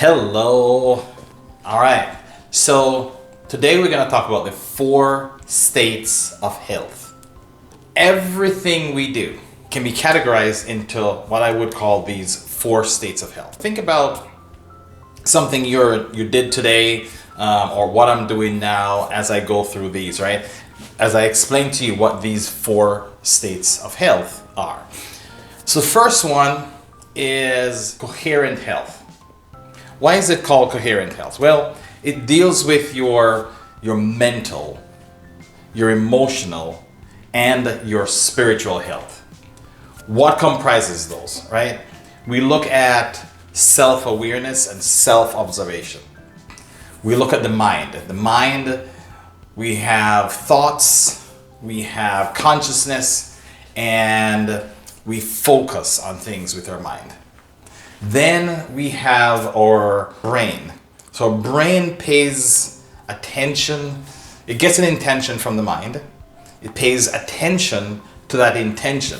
Hello. All right. So today we're going to talk about the 4 states of health. Everything we do can be categorized into what I would call these 4 states of health. Think about something you did today or what I'm doing now as I go through these, right? As I explain to you what these 4 states of health are. So the first one is coherent health. Why is it called coherent health? Well, it deals with your mental, your emotional, and your spiritual health. What comprises those, right? We look at self-awareness and self-observation. We look at the mind. The mind, we have thoughts, we have consciousness, and we focus on things with our mind. Then we have our brain. So our brain pays attention, it gets an intention from the mind, it pays attention to that intention,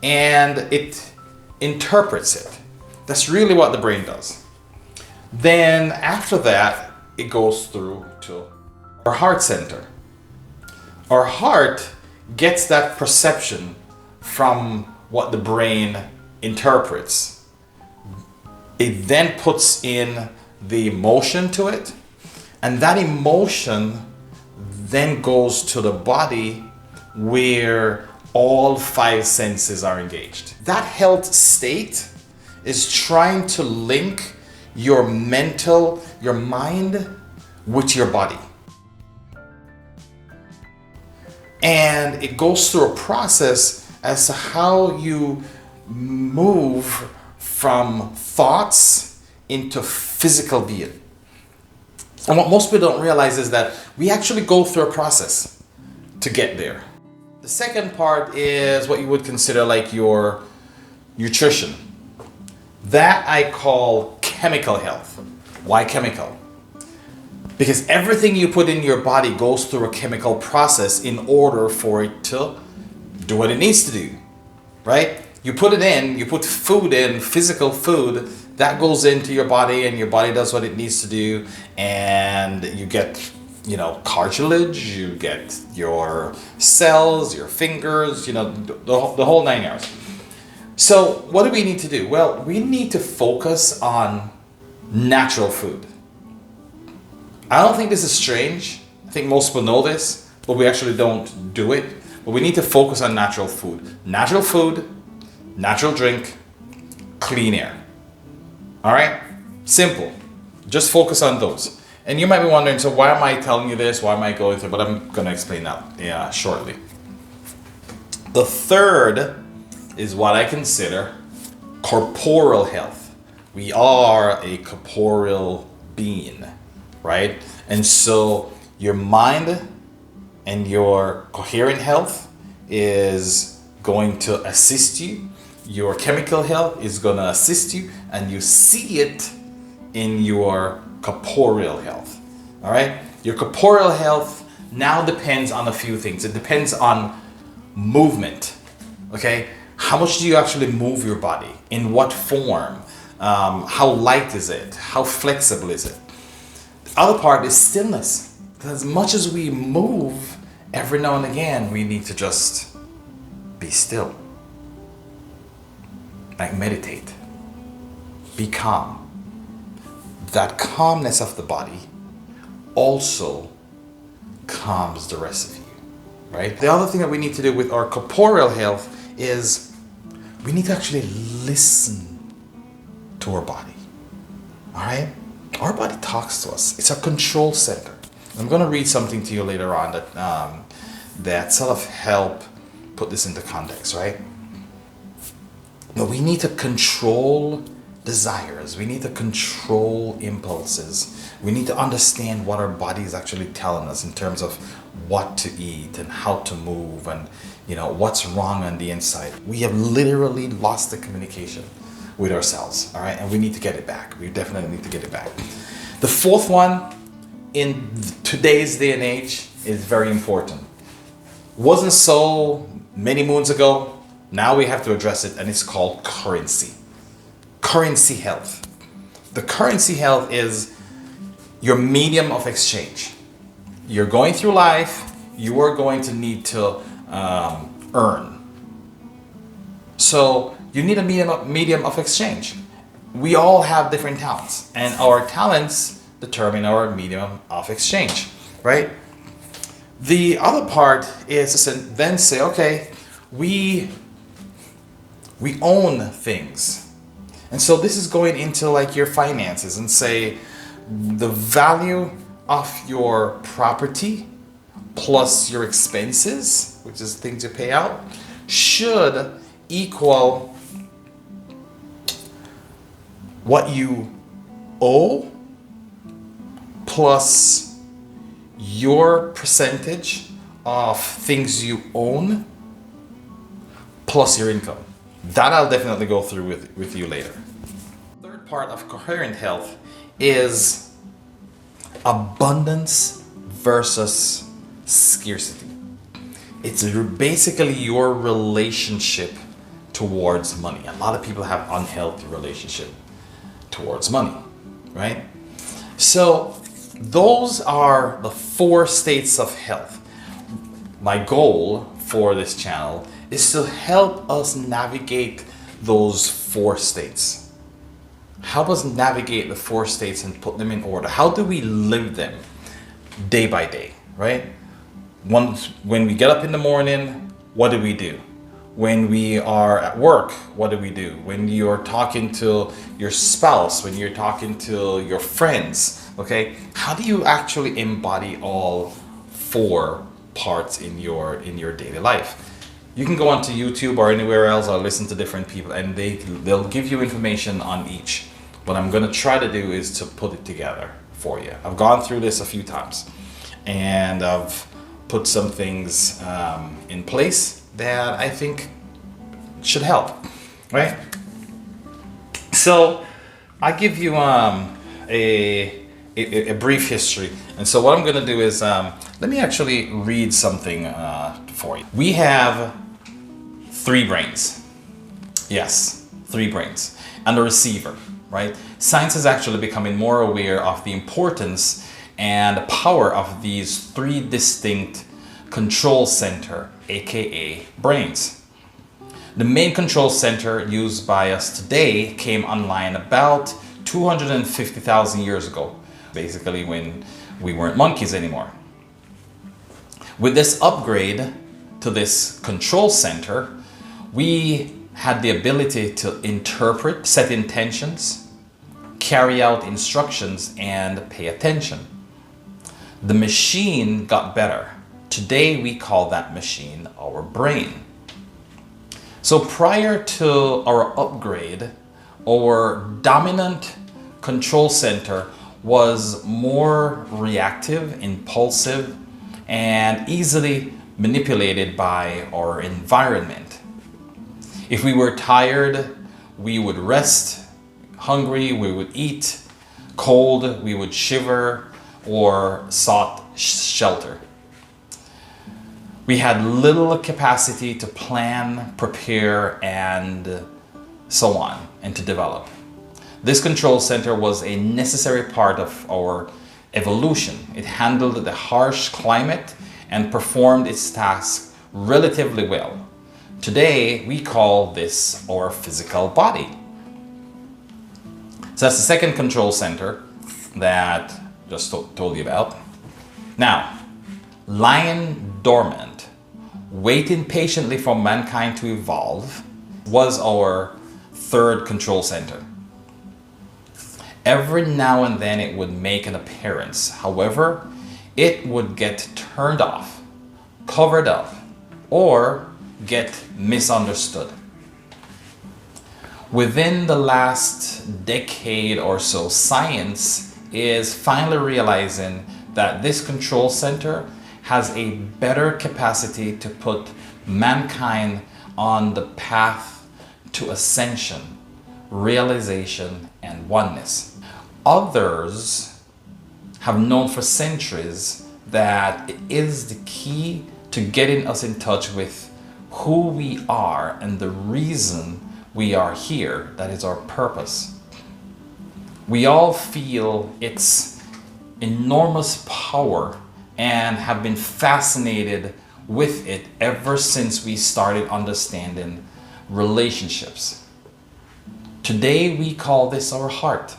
and it interprets it. That's really what the brain does. Then after that, it goes through to our heart center. Our heart gets that perception from what the brain interprets. It then puts in the emotion to it, and that emotion then goes to the body where all 5 senses are engaged. That health state is trying to link your mental, your mind with your body. And it goes through a process as to how you move from thoughts into physical being. And what most people don't realize is that we actually go through a process to get there. The second part is what you would consider like your nutrition. That I call chemical health. Why chemical? Because everything you put in your body goes through a chemical process in order for it to do what it needs to do, right? You put it in, you put food in, physical food, that goes into your body and your body does what it needs to do, and you get, cartilage, you get your cells, your fingers, the whole 9 yards. So what do we need to do? Well, we need to focus on natural food. I don't think this is strange. I think most people know this, but we actually don't do it. But we need to focus on natural food. Natural food, natural drink, clean air. All right? Simple. Just focus on those. And you might be wondering, so why am I telling you this? Why am I going through? But I'm going to explain that shortly. The third is what I consider corporal health. We are a corporeal being, right? And so your mind and your coherent health is going to assist you. Your chemical health is going to assist you, and you see it in your corporeal health. All right? Your corporeal health now depends on a few things. It depends on movement. Okay? How much do you actually move your body? In what form? How light is it? How flexible is it? The other part is stillness. As much as we move, every now and again, we need to just be still. Like meditate. Be calm. That calmness of the body also calms the rest of you, right? The other thing that we need to do with our corporeal health is we need to actually listen to our body, all right? Our body talks to us. It's our control center. I'm going to read something to you later on that sort of help put this into context, right? But we need to control desires. We need to control impulses. We need to understand what our body is actually telling us in terms of what to eat and how to move and what's wrong on the inside. We have literally lost the communication with ourselves, all right? And we need to get it back. We definitely need to get it back. The fourth one in today's day and age is very important. Wasn't so many moons ago. Now we have to address it, and it's called currency. Currency health. The currency health is your medium of exchange. You're going through life, you are going to need to earn. So you need a medium of exchange. We all have different talents, and our talents determine our medium of exchange, right? The other part is to then say, okay, we own things. And so this is going into like your finances and say the value of your property plus your expenses, which is things you pay out, should equal what you owe plus your percentage of things you own plus your income. That I'll definitely go through with you later. Third part of Coherent Health is abundance versus scarcity. It's basically your relationship towards money. A lot of people have unhealthy relationship towards money, right? So those are the 4 states of health. My goal for this channel is to help us navigate those 4 states. Help us navigate the 4 states and put them in order. How do we live them day by day, right? When we get up in the morning, what do we do? When we are at work, what do we do? When you're talking to your spouse, when you're talking to your friends, okay? How do you actually embody all 4 parts in your daily life? You can go onto YouTube or anywhere else or listen to different people, and they'll give you information on each. What I'm going to try to do is to put it together for you. I've gone through this a few times, and I've put some things in place that I think should help, right? So I give you a brief history, and so what I'm going to do is let me actually read something for you. We have 3 brains. Yes, 3 brains. And a receiver, right? Science is actually becoming more aware of the importance and the power of these 3 distinct control center, aka brains. The main control center used by us today came online about 250,000 years ago, basically when we weren't monkeys anymore. With this upgrade to this control center, we had the ability to interpret, set intentions, carry out instructions, and pay attention. The machine got better. Today we call that machine our brain. So prior to our upgrade, our dominant control center was more reactive, impulsive, and easily manipulated by our environment. If we were tired, we would rest. Hungry, we would eat. Cold, we would shiver or sought shelter. We had little capacity to plan, prepare, and so on, and to develop. This control center was a necessary part of our evolution. It handled the harsh climate and performed its task relatively well. Today, we call this our physical body. So that's the second control center that I just told you about. Now, lying dormant, waiting patiently for mankind to evolve, was our third control center. Every now and then it would make an appearance. However, it would get turned off, covered up, or get misunderstood. Within the last decade or so, science is finally realizing that this control center has a better capacity to put mankind on the path to ascension, realization, and oneness. Others have known for centuries that it is the key to getting us in touch with who we are and the reason we are here. That is our purpose. We all feel its enormous power and have been fascinated with it ever since we started understanding relationships. Today we call this our heart.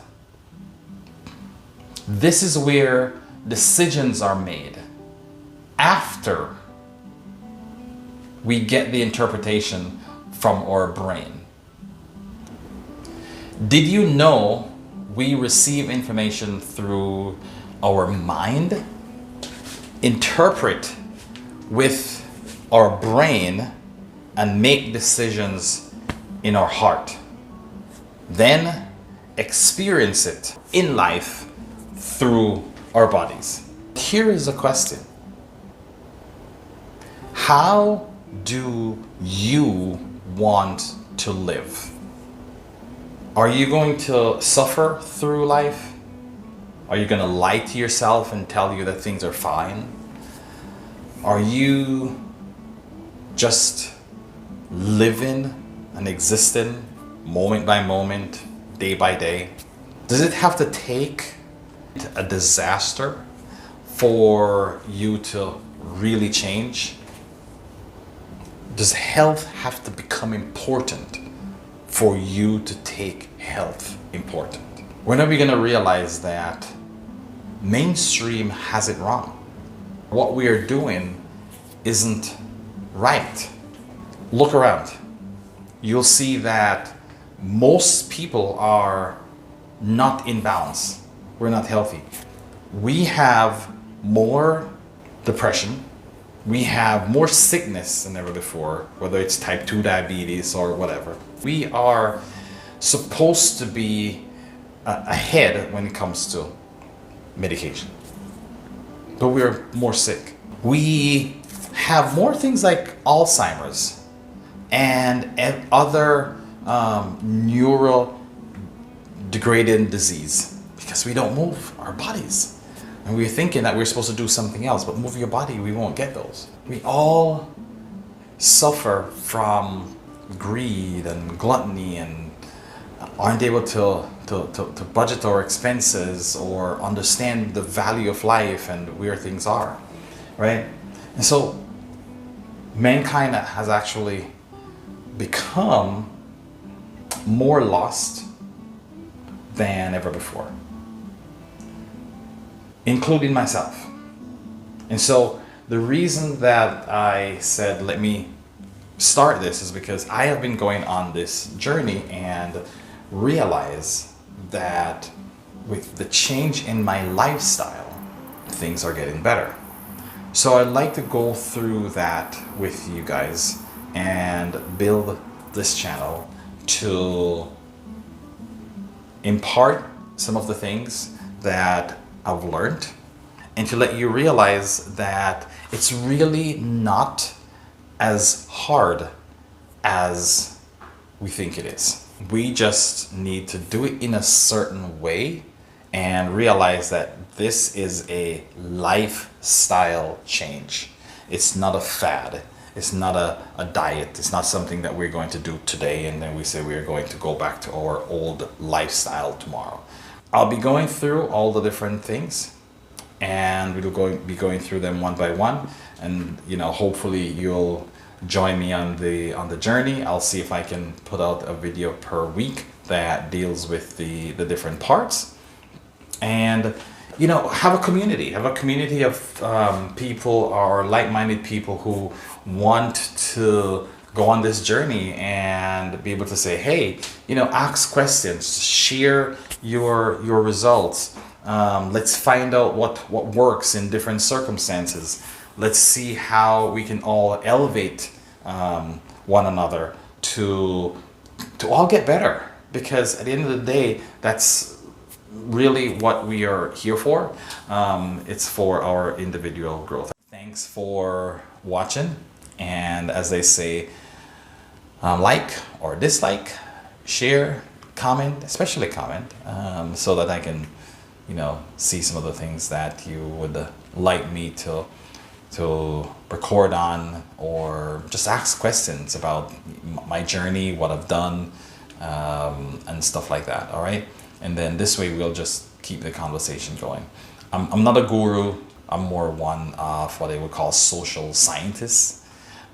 This is where decisions are made after we get the interpretation from our brain. Did you know we receive information through our mind, interpret with our brain, and make decisions in our heart, then experience it in life through our bodies? Here is a question. How do you want to live? Are you going to suffer through life? Are you going to lie to yourself and tell you that things are fine? Are you just living and existing moment by moment, day by day? Does it have to take a disaster for you to really change? Does health have to become important for you to take health important? When are we going to realize that mainstream has it wrong? What we are doing isn't right. Look around. You'll see that most people are not in balance. We're not healthy. We have more depression. We have more sickness than ever before, whether it's type 2 diabetes or whatever. We are supposed to be ahead when it comes to medication, but we're more sick. We have more things like Alzheimer's and other neurodegrading disease because we don't move our bodies. And we're thinking that we're supposed to do something else, but move your body, we won't get those. We all suffer from greed and gluttony and aren't able to budget our expenses or understand the value of life and where things are, right? And so mankind has actually become more lost than ever before, including myself. And so the reason that I said let me start this is because I have been going on this journey and realize that with the change in my lifestyle, things are getting better. So I'd like to go through that with you guys and build this channel to impart some of the things that I've learned and to let you realize that it's really not as hard as we think it is. We just need to do it in a certain way and realize that this is a lifestyle change. It's not a fad. It's not a diet. It's not something that we're going to do today and then we say we're going to go back to our old lifestyle tomorrow. I'll be going through all the different things and we'll be going through them one by one, and hopefully you'll join me on the journey. I'll see if I can put out a video per week that deals with the different parts, and have a community of people or like-minded people who want to go on this journey and be able to say, hey, ask questions, share your results. Let's find out what works in different circumstances. Let's see how we can all elevate one another to all get better. Because at the end of the day, that's really what we are here for. It's for our individual growth. Thanks for watching. And as they say, like or dislike, share, comment, especially comment, so that I can, see some of the things that you would like me to record on, or just ask questions about my journey, what I've done, and stuff like that. All right. And then this way we'll just keep the conversation going. I'm not a guru. I'm more one of what they would call social scientist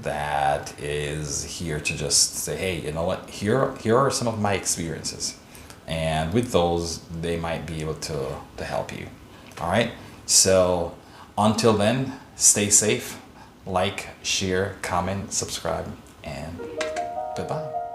that is here to just say, hey, you know what? Here are some of my experiences. And with those, they might be able to help you. All right? So until then, stay safe. Like, share, comment, subscribe, and goodbye.